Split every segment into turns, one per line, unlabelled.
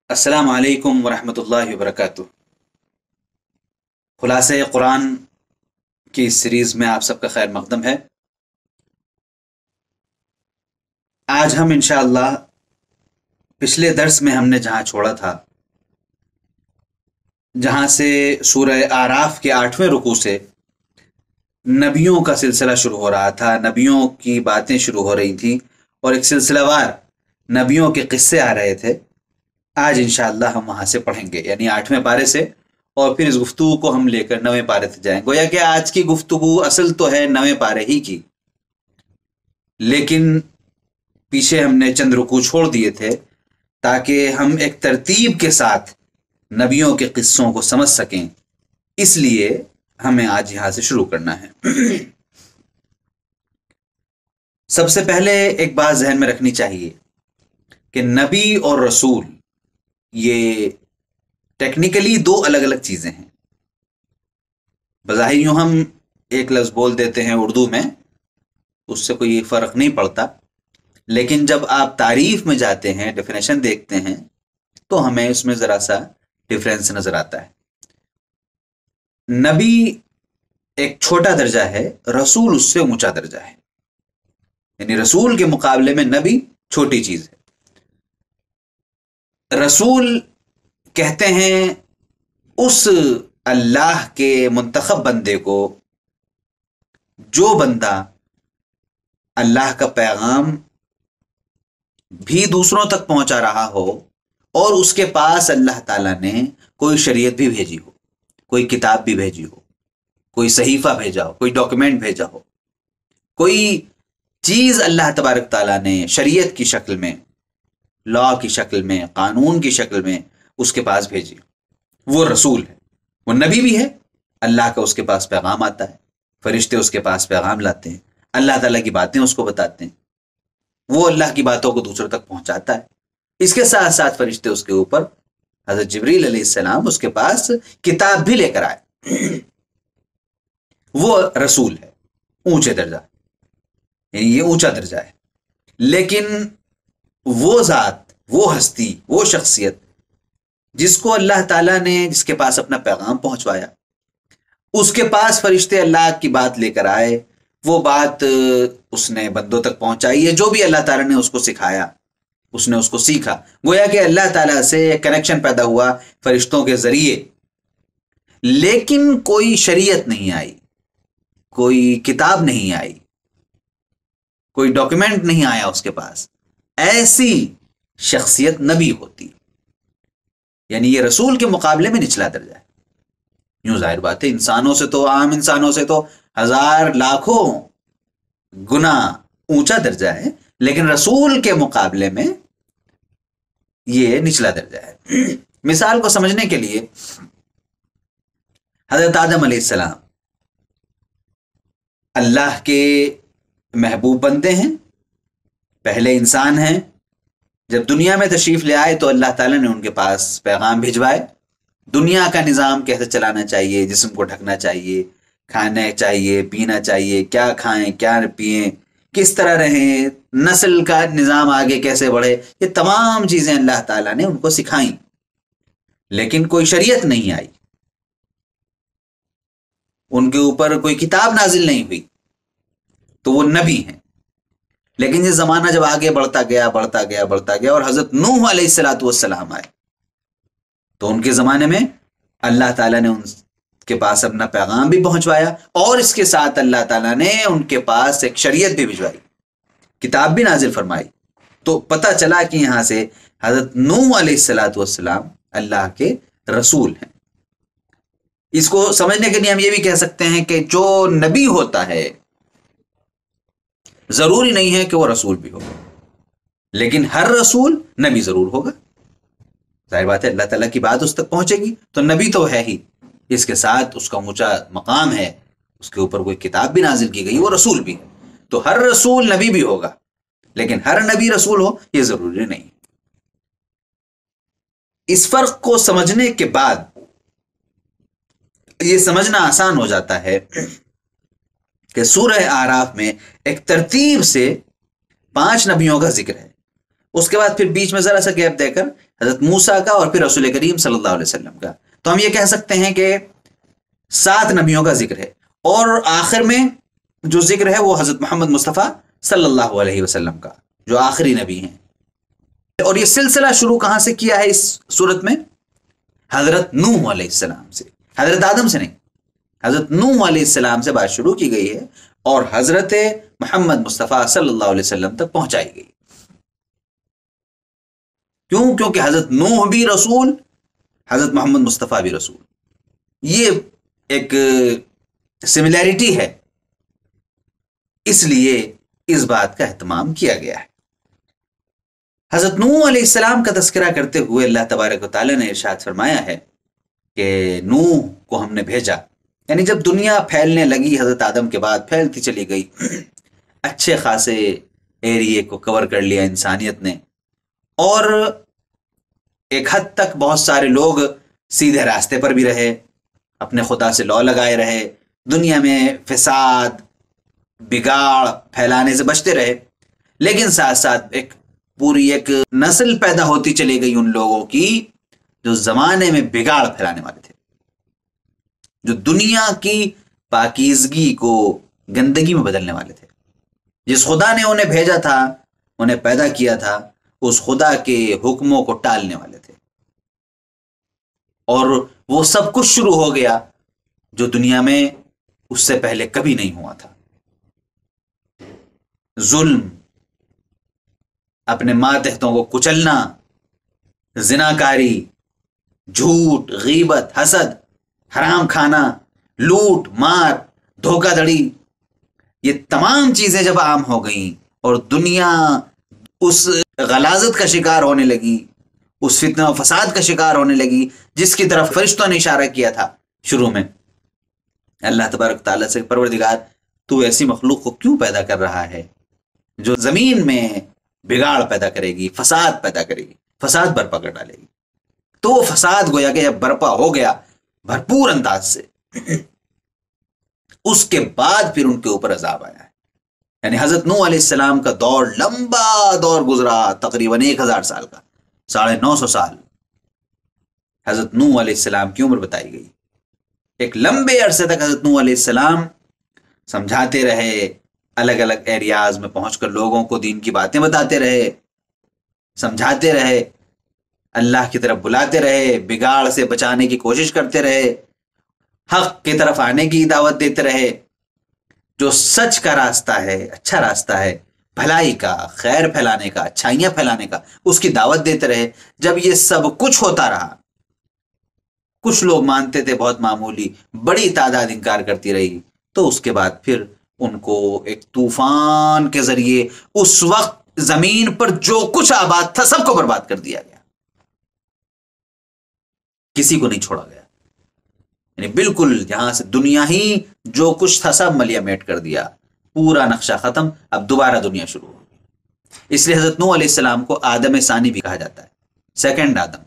السلام علیکم ورحمۃ اللہ وبرکاتہ۔ خلاصہ قرآن کی اس سیریز میں آپ سب کا خیر مقدم ہے۔ آج ہم انشاءاللہ پچھلے درس میں ہم نے جہاں چھوڑا تھا، جہاں سے سورہ اعراف کے 8ویں رکوع سے نبیوں کا سلسلہ شروع ہو رہا تھا، نبیوں کی باتیں شروع ہو رہی تھیں اور ایک سلسلہ وار نبیوں کے قصے آ رہے تھے۔ آج انشاءاللہ ہم وہاں سے پڑھیں گے، یعنی 8ویں پارے سے، اور پھر اس گفتگو کو ہم لے کر 9ویں پارے سے جائیں۔ گویا کہ آج کی گفتگو اصل تو ہے 9ویں پارے ہی کی، لیکن پیچھے ہم نے چند رکوع چھوڑ دیے تھے تاکہ ہم ایک ترتیب کے ساتھ نبیوں کے قصوں کو سمجھ سکیں، اس لیے ہمیں آج یہاں سے شروع کرنا ہے۔ سب سے پہلے ایک بات ذہن میں رکھنی چاہیے کہ نبی اور رسول یہ ٹیکنیکلی دو الگ الگ چیزیں ہیں۔ بظاہر یوں ہم ایک لفظ بول دیتے ہیں اردو میں، اس سے کوئی فرق نہیں پڑتا، لیکن جب آپ تعریف میں جاتے ہیں، ڈیفینیشن دیکھتے ہیں، تو ہمیں اس میں ذرا سا ڈفرینس نظر آتا ہے۔ نبی ایک چھوٹا درجہ ہے، رسول اس سے اونچا درجہ ہے، یعنی رسول کے مقابلے میں نبی چھوٹی چیز ہے۔ رسول کہتے ہیں اس اللہ کے منتخب بندے کو جو بندہ اللہ کا پیغام بھی دوسروں تک پہنچا رہا ہو اور اس کے پاس اللہ تعالیٰ نے کوئی شریعت بھی بھیجی ہو، کوئی کتاب بھی بھیجی ہو، کوئی صحیفہ بھیجا ہو، کوئی ڈاکیومنٹ بھیجا ہو، کوئی چیز اللہ تبارک تعالیٰ نے شریعت کی شکل میں، لا کی شکل میں، قانون کی شکل میں اس کے پاس بھیجی، وہ رسول ہے۔ وہ نبی بھی ہے، اللہ کا اس کے پاس پیغام آتا ہے، فرشتے اس کے پاس پیغام لاتے ہیں، اللہ تعالیٰ کی باتیں اس کو بتاتے ہیں، وہ اللہ کی باتوں کو دوسروں تک پہنچاتا ہے۔ اس کے ساتھ ساتھ فرشتے اس کے اوپر، حضرت جبریل علیہ السلام اس کے پاس کتاب بھی لے کر آئے۔ وہ رسول ہے، اونچے درجہ، یعنی یہ اونچا درجہ ہے۔ لیکن وہ ذات، وہ ہستی، وہ شخصیت جس کو اللہ تعالیٰ نے، جس کے پاس اپنا پیغام پہنچوایا، اس کے پاس فرشتے اللہ کی بات لے کر آئے، وہ بات اس نے بندوں تک پہنچائی ہے، جو بھی اللہ تعالیٰ نے اس کو سکھایا، اس نے اس کو سیکھا۔ گویا کہ اللہ تعالیٰ سے ایک کنیکشن پیدا ہوا فرشتوں کے ذریعے، لیکن کوئی شریعت نہیں آئی، کوئی کتاب نہیں آئی، کوئی ڈاکیومنٹ نہیں آیا اس کے پاس۔ ایسی شخصیت نبی ہوتی، یعنی یہ رسول کے مقابلے میں نچلا درجہ ہے۔ یوں ظاہر بات ہے، انسانوں سے تو، عام انسانوں سے تو ہزار لاکھوں گنا اونچا درجہ ہے، لیکن رسول کے مقابلے میں یہ نچلا درجہ ہے۔ مثال کو سمجھنے کے لیے حضرت آدم علیہ السلام اللہ کے محبوب بندے ہیں، پہلے انسان ہیں۔ جب دنیا میں تشریف لے آئے تو اللہ تعالیٰ نے ان کے پاس پیغام بھجوائے، دنیا کا نظام کیسے چلانا چاہیے، جسم کو ڈھکنا چاہیے، کھانا چاہیے، پینا چاہیے، کیا کھائیں کیا پئیں، کس طرح رہیں، نسل کا نظام آگے کیسے بڑھے، یہ تمام چیزیں اللہ تعالیٰ نے ان کو سکھائیں، لیکن کوئی شریعت نہیں آئی، ان کے اوپر کوئی کتاب نازل نہیں ہوئی، تو وہ نبی ہیں۔ لیکن یہ زمانہ جب آگے بڑھتا گیا بڑھتا گیا بڑھتا گیا اور حضرت نوح علیہ السلام آئے، تو ان کے زمانے میں اللہ تعالیٰ نے ان کے پاس اپنا پیغام بھی پہنچوایا، اور اس کے ساتھ اللہ تعالیٰ نے ان کے پاس ایک شریعت بھی بھجوائی، کتاب بھی نازل فرمائی۔ تو پتہ چلا کہ یہاں سے حضرت نوح علیہ السلام اللہ کے رسول ہیں۔ اس کو سمجھنے کے لیے ہم یہ بھی کہہ سکتے ہیں کہ جو نبی ہوتا ہے ضروری نہیں ہے کہ وہ رسول بھی ہوگا، لیکن ہر رسول نبی ضرور ہوگا۔ ظاہر بات ہے، اللہ تعالیٰ کی بات اس تک پہنچے گی تو نبی تو ہے ہی، اس کے ساتھ اس کا اونچا مقام ہے، اس کے اوپر کوئی کتاب بھی نازل کی گئی، وہ رسول بھی ہے۔ تو ہر رسول نبی بھی ہوگا، لیکن ہر نبی رسول ہو یہ ضروری نہیں۔ اس فرق کو سمجھنے کے بعد یہ سمجھنا آسان ہو جاتا ہے کہ سورہ اعراف میں ایک ترتیب سے 5 نبیوں کا ذکر ہے، اس کے بعد پھر بیچ میں ذرا سا گیپ دے کر حضرت موسیٰ کا اور پھر رسول کریم صلی اللہ علیہ وسلم کا، تو ہم یہ کہہ سکتے ہیں کہ 7 نبیوں کا ذکر ہے، اور آخر میں جو ذکر ہے وہ حضرت محمد مصطفیٰ صلی اللہ علیہ وسلم کا، جو آخری نبی ہیں۔ اور یہ سلسلہ شروع کہاں سے کیا ہے اس صورت میں؟ حضرت نوح علیہ السلام سے، حضرت آدم سے نہیں، حضرت نوح علیہ السلام سے بات شروع کی گئی ہے اور حضرت محمد مصطفیٰ صلی اللہ علیہ وسلم تک پہنچائی گئی۔ کیوں؟ کیونکہ حضرت نوح بھی رسول، حضرت محمد مصطفیٰ بھی رسول، یہ ایک سملیرٹی ہے، اس لیے اس بات کا اہتمام کیا گیا ہے۔ حضرت نوح علیہ السلام کا تذکرہ کرتے ہوئے اللہ تبارک و تعالی نے ارشاد فرمایا ہے کہ نوح کو ہم نے بھیجا، یعنی جب دنیا پھیلنے لگی حضرت آدم کے بعد پھیلتی چلی گئی، اچھے خاصے ایریے کو کور کر لیا انسانیت نے، اور ایک حد تک بہت سارے لوگ سیدھے راستے پر بھی رہے، اپنے خدا سے لو لگائے رہے، دنیا میں فساد بگاڑ پھیلانے سے بچتے رہے، لیکن ساتھ ساتھ پوری ایک نسل پیدا ہوتی چلی گئی ان لوگوں کی جو زمانے میں بگاڑ پھیلانے والے تھے، جو دنیا کی پاکیزگی کو گندگی میں بدلنے والے تھے۔ جس خدا نے انہیں بھیجا تھا، انہیں پیدا کیا تھا، اس خدا کے حکموں کو ٹالنے والے تھے، اور وہ سب کچھ شروع ہو گیا جو دنیا میں اس سے پہلے کبھی نہیں ہوا تھا۔ ظلم، اپنے ماتحتوں کو کچلنا، زناکاری، جھوٹ، غیبت، حسد، حرام کھانا، لوٹ مار، دھوکہ دھڑی، یہ تمام چیزیں جب عام ہو گئیں اور دنیا اس غلاظت کا شکار ہونے لگی، اس فتنہ و فساد کا شکار ہونے لگی جس کی طرف فرشتوں نے اشارہ کیا تھا شروع میں، اللہ تبارک تعالیٰ سے، پروردگار تو ایسی مخلوق کو کیوں پیدا کر رہا ہے جو زمین میں بگاڑ پیدا کرے گی، فساد پیدا کرے گی، فساد برپا کر ڈالے گی؟ تو وہ فساد گویا کہ جب برپا ہو گیا بھرپور انداز سے، اس کے بعد پھر ان کے اوپر عذاب آیا ہے۔ یعنی حضرت نوح علیہ السلام کا دور لمبا دور گزرا، تقریباً 1000 سال کا، 950 سال حضرت نوح علیہ السلام کی عمر بتائی گئی۔ ایک لمبے عرصے تک حضرت نوح علیہ السلام سمجھاتے رہے، الگ الگ ایریاز میں پہنچ کر لوگوں کو دین کی باتیں بتاتے رہے، سمجھاتے رہے، اللہ کی طرف بلاتے رہے، بگاڑ سے بچانے کی کوشش کرتے رہے، حق کی طرف آنے کی دعوت دیتے رہے، جو سچ کا راستہ ہے، اچھا راستہ ہے، بھلائی کا، خیر پھیلانے کا، اچھائیاں پھیلانے کا، اس کی دعوت دیتے رہے۔ جب یہ سب کچھ ہوتا رہا، کچھ لوگ مانتے تھے بہت معمولی، بڑی تعداد انکار کرتی رہی، تو اس کے بعد پھر ان کو ایک طوفان کے ذریعے اس وقت زمین پر جو کچھ آباد تھا سب کو برباد کر دیا گیا، کسی کو نہیں چھوڑا گیا، یعنی بالکل یہاں سے دنیا ہی جو کچھ تھا سب ملیا میٹ کر دیا، پورا نقشہ ختم، اب دوبارہ دنیا شروع ہوگی۔ اس لیے حضرت نوح علیہ السلام کو آدم ثانی بھی کہا جاتا ہے، سیکنڈ آدم،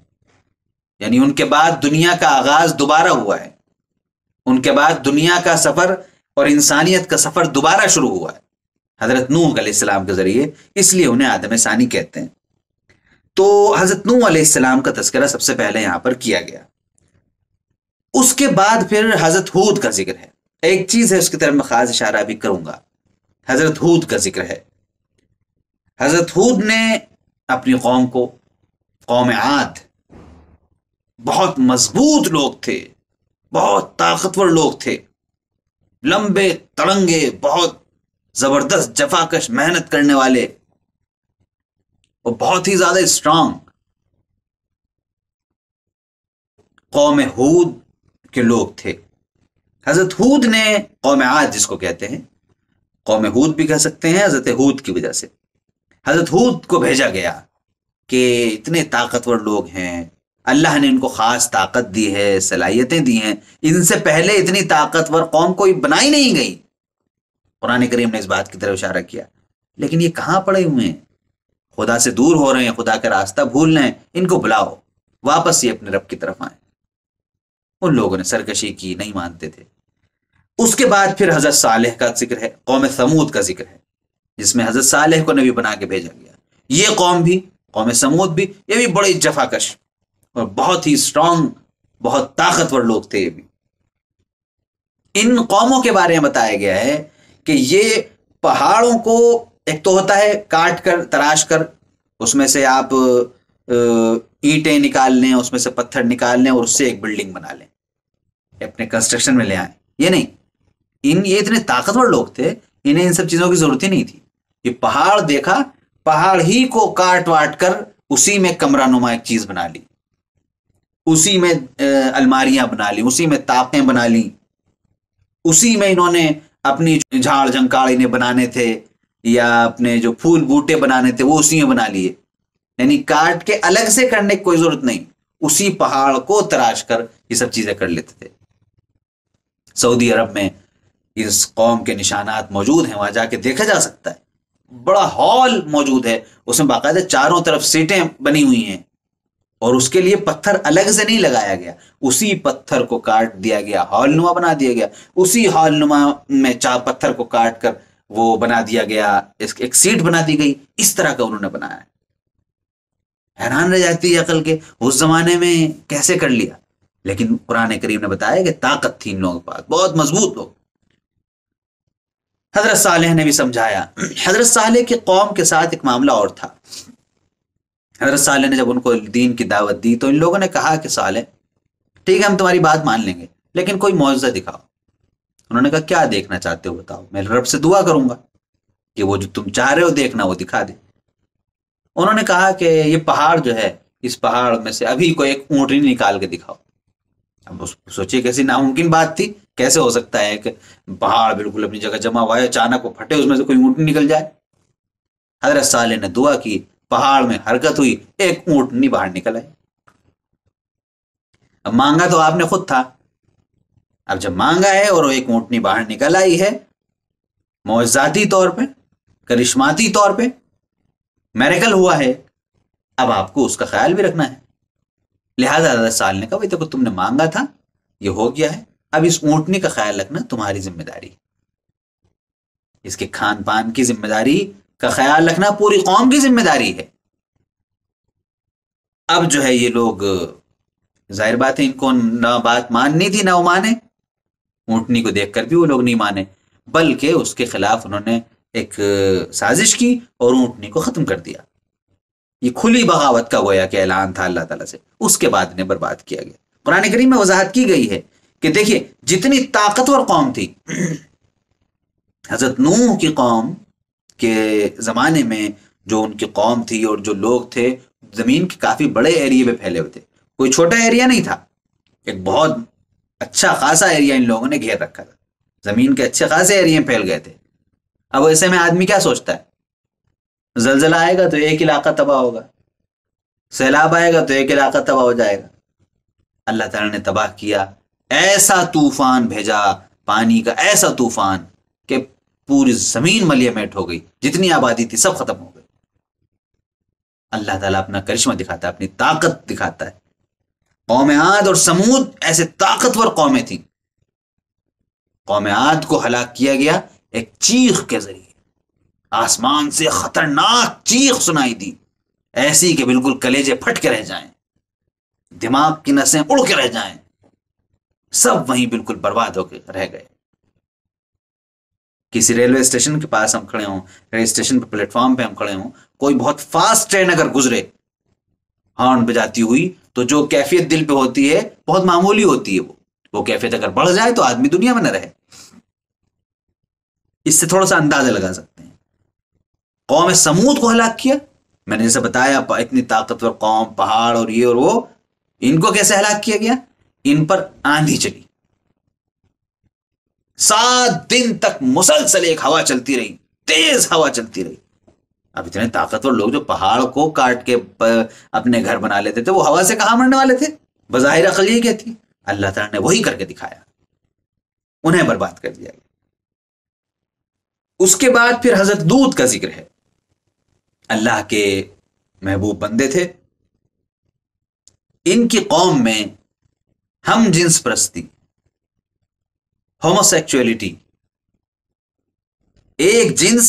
یعنی ان کے بعد دنیا کا آغاز دوبارہ ہوا ہے، ان کے بعد دنیا کا سفر اور انسانیت کا سفر دوبارہ شروع ہوا ہے حضرت نوح علیہ السلام کے ذریعے، اس لیے انہیں آدم ثانی کہتے ہیں۔ تو حضرت نوح علیہ السلام کا تذکرہ سب سے پہلے یہاں پر کیا گیا۔ اس کے بعد پھر حضرت ہود کا ذکر ہے۔ ایک چیز ہے اس کی طرف میں خاص اشارہ بھی کروں گا، حضرت ہود کا ذکر ہے۔ حضرت ہود نے اپنی قوم کو، قوم عاد، بہت مضبوط لوگ تھے، بہت طاقتور لوگ تھے، لمبے تڑنگے، بہت زبردست جفاکش محنت کرنے والے، اور بہت ہی زیادہ اسٹرانگ قوم ہود کے لوگ تھے۔ حضرت ہود نے قوم عاد جس کو کہتے ہیں، قوم ہود بھی کہہ سکتے ہیں حضرت ہود کی وجہ سے، حضرت ہود کو بھیجا گیا کہ اتنے طاقتور لوگ ہیں، اللہ نے ان کو خاص طاقت دی ہے، صلاحیتیں دی ہیں، ان سے پہلے اتنی طاقتور قوم کوئی بنائی نہیں گئی۔ قرآن کریم نے اس بات کی طرف اشارہ کیا، لیکن یہ کہاں پڑے ہوئے ہیں، خدا سے دور ہو رہے ہیں، خدا کا راستہ بھول رہے ہیں، ان کو بلاؤ واپس یہ اپنے رب کی طرف آئیں۔ ان لوگوں نے سرکشی کی، نہیں مانتے تھے۔ اس کے بعد پھر حضرت صالح کا ذکر ہے، قوم ثمود کا ذکر ہے۔ جس میں حضرت صالح کو نبی بنا کے بھیجا گیا. یہ قوم بھی، قوم سمود بھی، یہ بھی بڑے جفاکش اور بہت ہی اسٹرانگ، بہت طاقتور لوگ تھے. یہ بھی ان قوموں کے بارے میں بتایا گیا ہے کہ یہ پہاڑوں کو ایک تو ہوتا ہے کاٹ کر تراش کر اس میں سے آپ اینٹیں نکال لیں، اس میں سے پتھر نکال لیں اور اس سے ایک بلڈنگ بنا لیں، اپنے کنسٹرکشن میں لے آئیں. یہ نہیں، یہ اتنے طاقتور لوگ تھے، انہیں ان سب چیزوں کی ضرورت ہی نہیں تھی. یہ پہاڑ دیکھا، پہاڑ ہی کو کاٹ واٹ کر اسی میں کمرہ نما ایک چیز بنا لی، اسی میں الماریاں بنا لی، اسی میں طاقیں بنا لی، اسی میں انہوں نے اپنی جھاڑ جھنکاڑ انہیں بنانے تھے یا اپنے جو پھول بوٹے بنانے تھے وہ اسی میں بنا لیے. یعنی کاٹ کے الگ سے کرنے کی کوئی ضرورت نہیں، اسی پہاڑ کو تراش کر یہ سب چیزیں کر لیتے تھے. سعودی عرب میں اس قوم کے نشانات موجود ہیں، وہاں جا کے دیکھا جا سکتا ہے. بڑا ہال موجود ہے، اس میں باقاعدہ چاروں طرف سیٹیں بنی ہوئی ہیں اور اس کے لیے پتھر الگ سے نہیں لگایا گیا، اسی پتھر کو کاٹ دیا گیا، ہال نما بنا دیا گیا، اسی ہال نما میں پتھر کو کاٹ کر وہ بنا دیا گیا، ایک سیٹ بنا دی گئی. اس طرح کا انہوں نے بنایا ہے. حیران رہ جاتی ہے عقل کے اس زمانے میں کیسے کر لیا. لیکن قرآن کریم نے بتایا کہ طاقت تھی ان لوگوں کے پاس، بہت مضبوط لوگ. حضرت صالح نے بھی سمجھایا. حضرت صالح کی قوم کے ساتھ ایک معاملہ اور تھا. حضرت صالح نے جب ان کو دین کی دعوت دی تو ان لوگوں نے کہا کہ صالح ٹھیک ہے ہم تمہاری بات مان لیں گے لیکن کوئی معجزہ دکھاؤ. انہوں نے کہا کیا دیکھنا چاہتے ہو بتاؤ، میں رب سے دعا کروں گا کہ وہ جو تم چاہ رہے ہو دیکھنا وہ دکھا دے. انہوں نے کہا کہ یہ پہاڑ جو ہے، اس پہاڑ میں سے ابھی کوئی ایک اونٹنی نکال کے دکھاؤ. اب سوچیے کیسی ناممکن بات تھی، کیسے ہو سکتا ہے کہ پہاڑ بالکل اپنی جگہ جمع ہوا ہے، اچانک وہ پھٹے، اس میں سے کوئی اونٹنی نکل جائے. حضرت صالح نے دعا کی، پہاڑ میں حرکت ہوئی، ایک اونٹنی باہر نکل آئی. اب مانگا تو آپ نے خود تھا، اب جب مانگا ہے اور وہ ایک اونٹنی باہر نکل آئی ہے، معجزاتی طور پہ، کرشماتی طور پہ میریکل ہوا ہے، اب آپ کو اس کا خیال بھی رکھنا ہے. لہذا حضرت صالح نے کہا بھائی دیکھو تم نے مانگا تھا، یہ ہو گیا ہے، اب اس اونٹنی کا خیال رکھنا تمہاری ذمہ داری، اس کے کھان پان کی ذمہ داری کا خیال رکھنا پوری قوم کی ذمہ داری ہے. اب جو ہے یہ لوگ ظاہر بات ہے ان کو نہ بات ماننی تھی نہ وہ مانے، اونٹنی کو دیکھ کر بھی وہ لوگ نہیں مانے، بلکہ اس کے خلاف انہوں نے ایک سازش کی اور اونٹنی کو ختم کر دیا. یہ کھلی بغاوت کا گویا کہ اعلان تھا اللہ تعالیٰ سے. اس کے بعد انہیں برباد کیا گیا. قرآن کریم میں وضاحت کی گئی ہے کہ دیکھیے جتنی طاقتور قوم تھی، حضرت نوح کی قوم کے زمانے میں جو ان کی قوم تھی اور جو لوگ تھے زمین کے کافی بڑے ایریے پہ پھیلے ہوئے تھے، کوئی چھوٹا ایریا نہیں تھا، ایک بہت اچھا خاصا ایریا ان لوگوں نے گھیر رکھا تھا، زمین کے اچھے خاصے ایریا پھیل گئے تھے. اب ایسے میں آدمی کیا سوچتا ہے، زلزلہ آئے گا تو ایک علاقہ تباہ ہوگا، سیلاب آئے گا تو ایک علاقہ تباہ ہو جائے گا. اللہ تعالیٰ نے تباہ کیا، ایسا طوفان بھیجا، پانی کا ایسا طوفان کہ پوری زمین ملیے میٹ ہو گئی، جتنی آبادی تھی سب ختم ہو گئی. اللہ تعالیٰ اپنا کرشمہ دکھاتا ہے، اپنی طاقت دکھاتا ہے. قوم عاد اور سمود ایسے طاقتور قومیں تھیں. قوم عاد کو ہلاک کیا گیا ایک چیخ کے ذریعے، آسمان سے خطرناک چیخ سنائی دی، ایسی کہ بالکل کلیجے پھٹ کے رہ جائیں، دماغ کی نسیں اڑ کے رہ جائیں، سب وہیں بالکل برباد ہو کے رہ گئے. کسی ریلوے اسٹیشن کے پاس ہم کھڑے ہوں، ریلوے اسٹیشن پہ پلیٹ فارم پہ ہم کھڑے ہوں، کوئی بہت فاسٹ ٹرین اگر گزرے ہارن بجاتی ہوئی تو جو کیفیت دل پہ ہوتی ہے بہت معمولی ہوتی ہے، وہ کیفیت اگر بڑھ جائے تو آدمی دنیا میں نہ رہے. اس سے تھوڑا سا اندازہ لگا سکتے ہیں. قوم سمود کو ہلاک کیا، میں نے جیسے بتایا اتنی طاقتور قوم، پہاڑ اور یہ اور وہ، ان کو کیسے ہلاک کیا گیا؟ ان پر آندھی چلی، 7 دن تک مسلسل ایک ہوا چلتی رہی، تیز ہوا چلتی رہی. اب اتنے طاقتور لوگ جو پہاڑ کو کاٹ کے اپنے گھر بنا لیتے تھے، وہ ہوا سے کہاں مرنے والے تھے؟ بظاہر عقل یہ کہتی. اللہ تعالیٰ نے وہی کر کے دکھایا، انہیں برباد کر دیا گیا. اس کے بعد پھر حضرت لوط کا ذکر ہے. اللہ کے محبوب بندے تھے. ان کی قوم میں ہم جنس پرستی، ہوموسیکچولیٹی، ایک جنس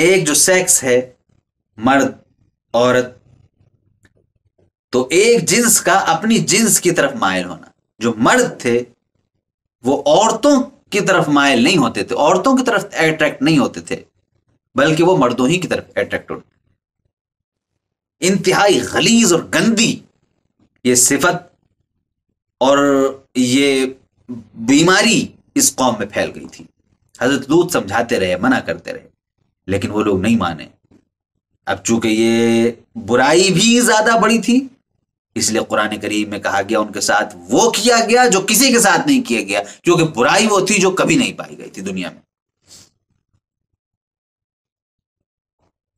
ایک جو سیکس ہے مرد عورت، تو ایک جنس کا اپنی جنس کی طرف مائل ہونا. جو مرد تھے وہ عورتوں کی طرف مائل نہیں ہوتے تھے، عورتوں کی طرف اٹریکٹ نہیں ہوتے تھے، بلکہ وہ مردوں ہی کی طرف اٹریکٹ ہوتے. انتہائی غلیظ اور گندی یہ صفت اور یہ بیماری اس قوم میں پھیل گئی تھی. حضرت لوط سمجھاتے رہے، منع کرتے رہے، لیکن وہ لوگ نہیں مانے. اب چونکہ یہ برائی بھی زیادہ بڑی تھی، اس لیے قرآن کریم میں کہا گیا ان کے ساتھ وہ کیا گیا جو کسی کے ساتھ نہیں کیا گیا، کیونکہ برائی وہ تھی جو کبھی نہیں پائی گئی تھی دنیا میں.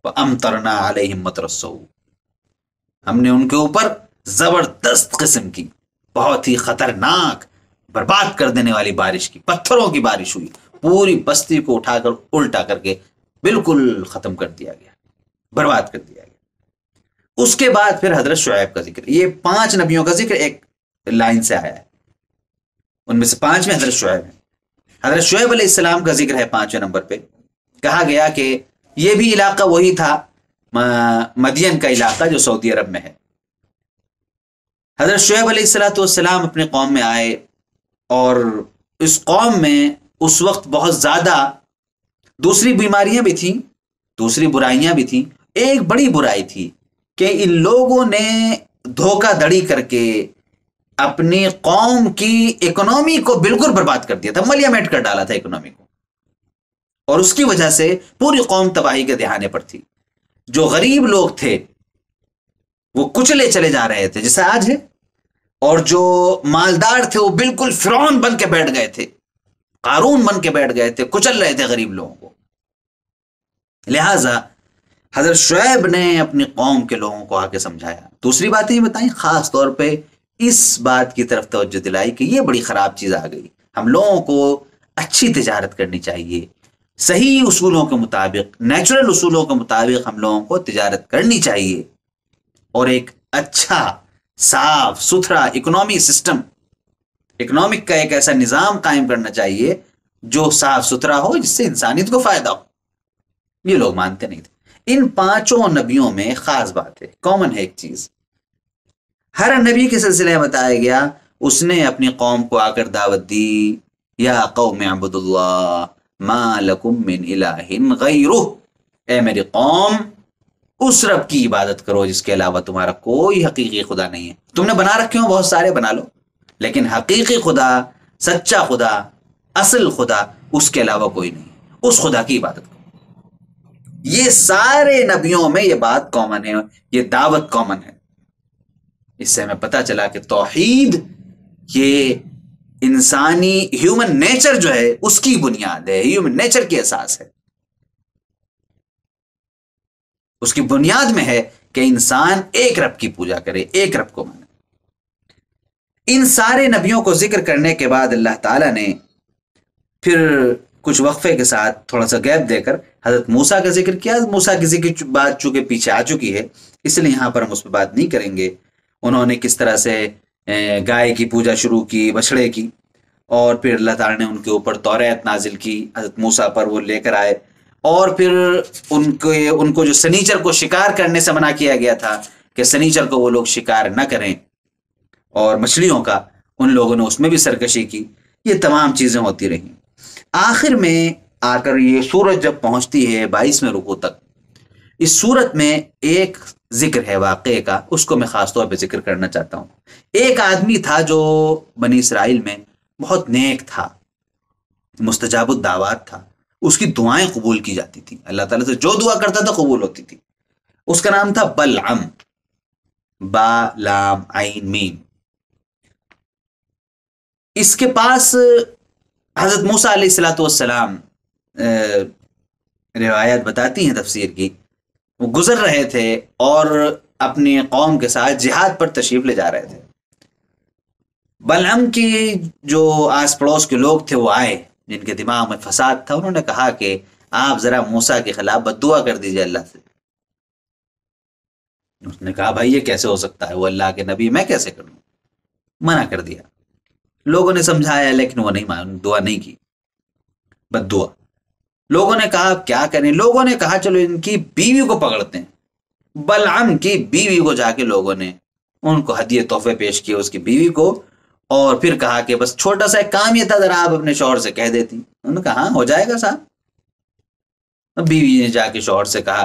وَأَمْطَرْنَا عَلَيْهِمْ مَطْرَ السَّوْءِ، ہم نے ان کے اوپر زبردست قسم کی بہت ہی خطرناک برباد کر دینے والی بارش کی، پتھروں کی بارش ہوئی، پوری بستی کو اٹھا کر الٹا کر کے بالکل ختم کر دیا گیا، برباد کر دیا گیا. اس کے بعد پھر حضرت شعیب کا ذکر. یہ 5 نبیوں کا ذکر ایک لائن سے آیا ہے، ان میں سے 5 میں حضرت شعیب ہے. حضرت شعیب علیہ السلام کا ذکر ہے 5ویں نمبر پہ. کہا گیا کہ یہ بھی علاقہ وہی تھا مدین کا علاقہ جو سعودی عرب میں ہے. حضرت شعیب علیہ السلام اپنے قوم میں آئے، اور اس قوم میں اس وقت بہت زیادہ دوسری بیماریاں بھی تھیں، دوسری برائیاں بھی تھیں. ایک بڑی برائی تھی کہ ان لوگوں نے دھوکہ دڑی کر کے اپنی قوم کی اکنومی کو بالکل برباد کر دیا تھا، ملیامٹ کر ڈالا تھا اکنومی کو، اور اس کی وجہ سے پوری قوم تباہی کے دہانے پر تھی. جو غریب لوگ تھے وہ کچلے چلے جا رہے تھے جیسا آج ہے، اور جو مالدار تھے وہ بالکل فرعون بن کے بیٹھ گئے تھے، قارون بن کے بیٹھ گئے تھے، کچل رہے تھے غریب لوگوں کو. لہٰذا حضرت شعیب نے اپنی قوم کے لوگوں کو آ کے سمجھایا. دوسری باتیں یہ بتائیں، خاص طور پہ اس بات کی طرف توجہ دلائی کہ یہ بڑی خراب چیز آ گئی، ہم لوگوں کو اچھی تجارت کرنی چاہیے، صحیح اصولوں کے مطابق، نیچرل اصولوں کے مطابق ہم لوگوں کو تجارت کرنی چاہیے، اور ایک اچھا صاف ستھرا اکنامی سسٹم، اکنامک کا ایک ایسا نظام قائم کرنا چاہیے جو صاف ستھرا ہو، جس سے انسانیت کو فائدہ ہو. یہ لوگ مانتے نہیں تھے. ان 5 نبیوں میں خاص بات ہے، کامن ہے ایک چیز، ہر نبی کے سلسلے میں بتایا گیا اس نے اپنی قوم کو آ کر دعوت دی، یا قوم اعبدوا اللہ ما لکم من الہ غیرہ، اے میری قوم اس رب کی عبادت کرو جس کے علاوہ تمہارا کوئی حقیقی خدا نہیں ہے. تم نے بنا رکھے ہو بہت سارے، بنا لو، لیکن حقیقی خدا، سچا خدا، اصل خدا، اس کے علاوہ کوئی نہیں، اس خدا کی عبادت کرو. یہ سارے نبیوں میں یہ بات کامن ہے، یہ دعوت کامن ہے. اس سے ہمیں پتہ چلا کہ توحید یہ انسانی ہیومن نیچر جو ہے اس کی بنیاد ہے، ہیومن نیچر کی اساس ہے. اس کی بنیاد میں ہے کہ انسان ایک رب کی پوجا کرے، ایک رب کو مانے. ان سارے نبیوں کو ذکر کرنے کے بعد اللہ تعالیٰ نے پھر کچھ وقفے کے ساتھ تھوڑا سا گیپ دے کر حضرت موسیٰ کا ذکر کیا. موسیٰ کی ذکر بات چونکہ پیچھے آ چکی ہے، اس لیے یہاں پر ہم اس پہ بات نہیں کریں گے. انہوں نے کس طرح سے گائے کی پوجا شروع کی، بچڑے کی، اور پھر اللہ تعالیٰ نے ان کے اوپر توریت نازل کی، حضرت موسیٰ پر وہ لے کر آئے، اور پھر ان کو جو سنیچر کو شکار کرنے سے منع کیا گیا تھا کہ سنیچر کو وہ لوگ شکار نہ کریں، اور مچھلیوں کا ان لوگوں نے اس میں بھی سرکشی کی. یہ تمام چیزیں ہوتی رہیں. آخر میں آ کر یہ سورت جب پہنچتی ہے 22ویں رکوع تک، اس سورت میں ایک ذکر ہے واقعے کا، اس کو میں خاص طور پہ ذکر کرنا چاہتا ہوں. ایک آدمی تھا جو بنی اسرائیل میں بہت نیک تھا، مستجاب الدعوات تھا، اس کی دعائیں قبول کی جاتی تھی، اللہ تعالیٰ سے جو دعا کرتا تھا قبول ہوتی تھی. اس کا نام تھا بلعم، با لام عین میم. اس کے پاس حضرت موسیٰ علیہ السلام روایت بتاتی ہیں تفسیر کی، وہ گزر رہے تھے اور اپنی قوم کے ساتھ جہاد پر تشریف لے جا رہے تھے. بلعم کی جو آس پڑوس کے لوگ تھے وہ آئے، جن کے دماغ میں فساد تھا. انہوں نے کہا کہ آپ ذرا موسیٰ کے خلاف بد دعا کر دیجئے اللہ سے. اس نے کہا بھائی یہ کیسے ہو سکتا ہے، وہ اللہ کے نبی، میں کیسے کروں؟ منع کر دیا. لوگوں نے سمجھایا لیکن وہ نہیں دعا نہیں کی، بد دعا. لوگوں نے کہا اب کیا کریں؟ لوگوں نے کہا چلو ان کی بیوی کو پکڑتے ہیں۔ بلعم کی بیوی کو جا کے لوگوں نے ان کو ہدیے تحفے پیش کیے، اس کی بیوی کو، اور پھر کہا کہ بس چھوٹا سا ایک کام یہ تھا، ذرا آپ اپنے شوہر سے کہہ دیتی۔ انہوں نے کہا ہاں ہو جائے گا صاحب۔ بیوی نے جا کے شوہر سے کہا،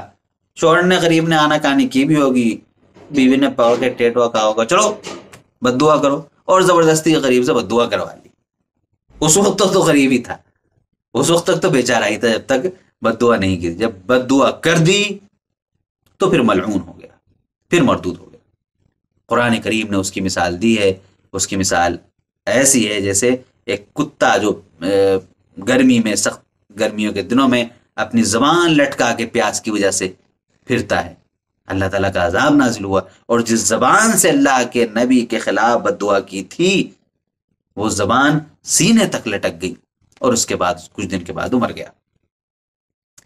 شوہر نے غریب نے آنا کہانی کی بھی ہوگی، بیوی نے پکڑ کے ٹیٹوا کہا ہوگا چلو بد دعا کرو، اور زبردستی غریب سے بد دعا کروا لی۔ اس وقت تک تو غریب ہی تھا، اس وقت تک تو بیچارہ ہی تھا جب تک بد دعا نہیں کی۔ جب بد دعا کر دی تو پھر ملعون ہو گیا، پھر مردود ہو گیا۔ قرآن کریم نے اس کی مثال دی ہے، اس کی مثال ایسی ہے جیسے ایک کتا جو گرمی میں، سخت گرمیوں کے دنوں میں اپنی زبان لٹکا کے پیاس کی وجہ سے پھرتا ہے، اللہ تعالیٰ کا عذاب نازل ہوا، اور جس زبان سے اللہ کے نبی کے خلاف بد دعا کی تھی وہ زبان سینے تک لٹک گئی، اور اس کے بعد کچھ دن کے بعد وہ مر گیا۔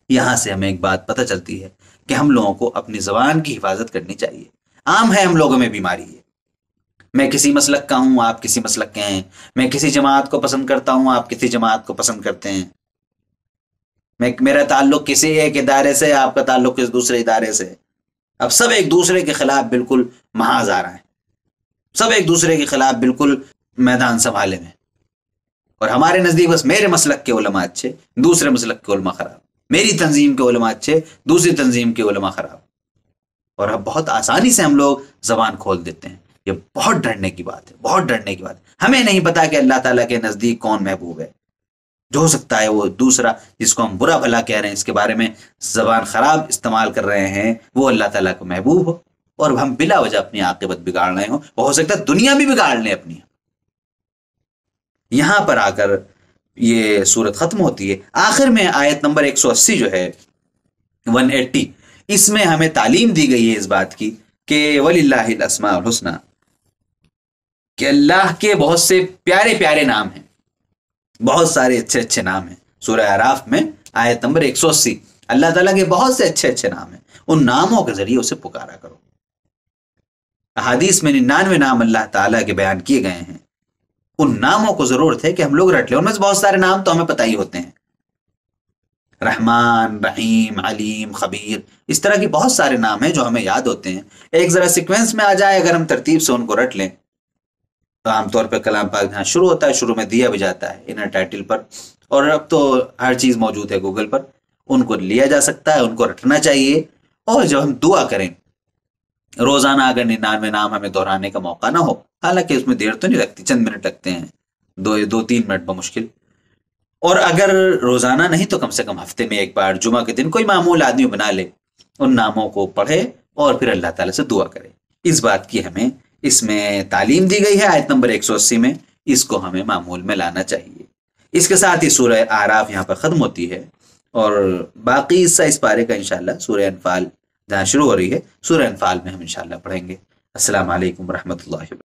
یہاں سے ہمیں ایک بات پتہ چلتی ہے کہ ہم لوگوں کو اپنی زبان کی حفاظت کرنی چاہیے۔ عام ہے ہم لوگوں میں بیماری ہے، میں کسی مسلک کا ہوں، آپ کسی مسلک کے ہیں، میں کسی جماعت کو پسند کرتا ہوں، آپ کسی جماعت کو پسند کرتے ہیں، میرا تعلق کسی ایک ادارے سے، آپ کا تعلق کسی دوسرے ادارے سے، اب سب ایک دوسرے کے خلاف بالکل محاذ آ رہا ہے، سب ایک دوسرے کے خلاف بالکل میدان سنبھالے میں، اور ہمارے نزدیک بس میرے مسلک کے علماء اچھے، دوسرے مسلک کے علماء خراب، میری تنظیم کے علماء اچھے، دوسری تنظیم کے علماء خراب، اور اب بہت آسانی سے ہم لوگ زبان کھول دیتے ہیں۔ یہ بہت ڈرنے کی بات ہے، بہت ڈرنے کی بات ہے۔ ہمیں نہیں پتا کہ اللہ تعالیٰ کے نزدیک کون محبوب ہے، جو ہو سکتا ہے وہ دوسرا جس کو ہم برا بھلا کہہ رہے ہیں، اس کے بارے میں زبان خراب استعمال کر رہے ہیں، وہ اللہ تعالیٰ کو محبوب ہو، اور ہم بلا وجہ اپنی عاقبت بگاڑ رہے ہوں، وہ ہو سکتا ہے دنیا بھی بگاڑ لیں اپنی۔ یہاں پر آ کر یہ صورت ختم ہوتی ہے۔ آخر میں آیت نمبر 180 جو ہے 180، اس میں ہمیں تعلیم دی گئی ہے اس بات کی کہ وَلِلَّهِ الْأَسْمَاءُ الْحُسْنَى، کہ اللہ کے بہت سے پیارے پیارے نام ہیں، بہت سارے اچھے اچھے نام ہیں۔ سورہ اعراف میں آیت نمبر 180، اللہ تعالیٰ کے بہت سے اچھے اچھے نام ہیں، ان ناموں کے ذریعے اسے پکارا کرو۔ احادیث میں 99 نام اللہ تعالیٰ کے بیان کیے گئے ہیں، ان ناموں کو ضرورت ہے کہ ہم لوگ رٹ لیں۔ ان میں سے بہت سارے نام تو ہمیں پتہ ہی ہوتے ہیں، رحمان، رحیم، علیم، خبیر، اس طرح کی بہت سارے نام ہیں جو ہمیں یاد ہوتے ہیں۔ ایک ذرا سیکوینس میں آ جائے، اگر ہم ترتیب سے ان کو رٹ لیں تو عام طور پہ کلام پاک جہاں شروع ہوتا ہے، شروع میں دیا بھی جاتا ہے انر ٹائٹل پر، اور اب تو ہر چیز موجود ہے گوگل پر، ان کو لیا جا سکتا ہے، ان کو رٹنا چاہیے۔ اور جب ہم دعا کریں روزانہ، اگر 99 نام ہمیں دہرانے کا موقع نہ ہو، حالانکہ اس میں دیر تو نہیں لگتی، چند منٹ لگتے ہیں، 2-3 منٹ بمشکل، اور اگر روزانہ نہیں تو کم سے کم ہفتے میں ایک بار جمعہ کے دن کوئی معمول آدمی بنا لے، ان ناموں کو پڑھے اور پھر اللہ تعالیٰ سے دعا کرے۔ اس بات کی ہمیں اس میں تعلیم دی گئی ہے آیت نمبر 180 میں، اس کو ہمیں معمول میں لانا چاہیے۔ اس کے ساتھ ہی سورہ اعراف یہاں پر ختم ہوتی ہے، اور باقی حصہ اس پارے کا انشاءاللہ سورہ انفال جہاں شروع ہو رہی ہے، سورہ انفال میں ہم انشاءاللہ پڑھیں گے۔ السلام علیکم ورحمۃ اللہ وبرکاتہ۔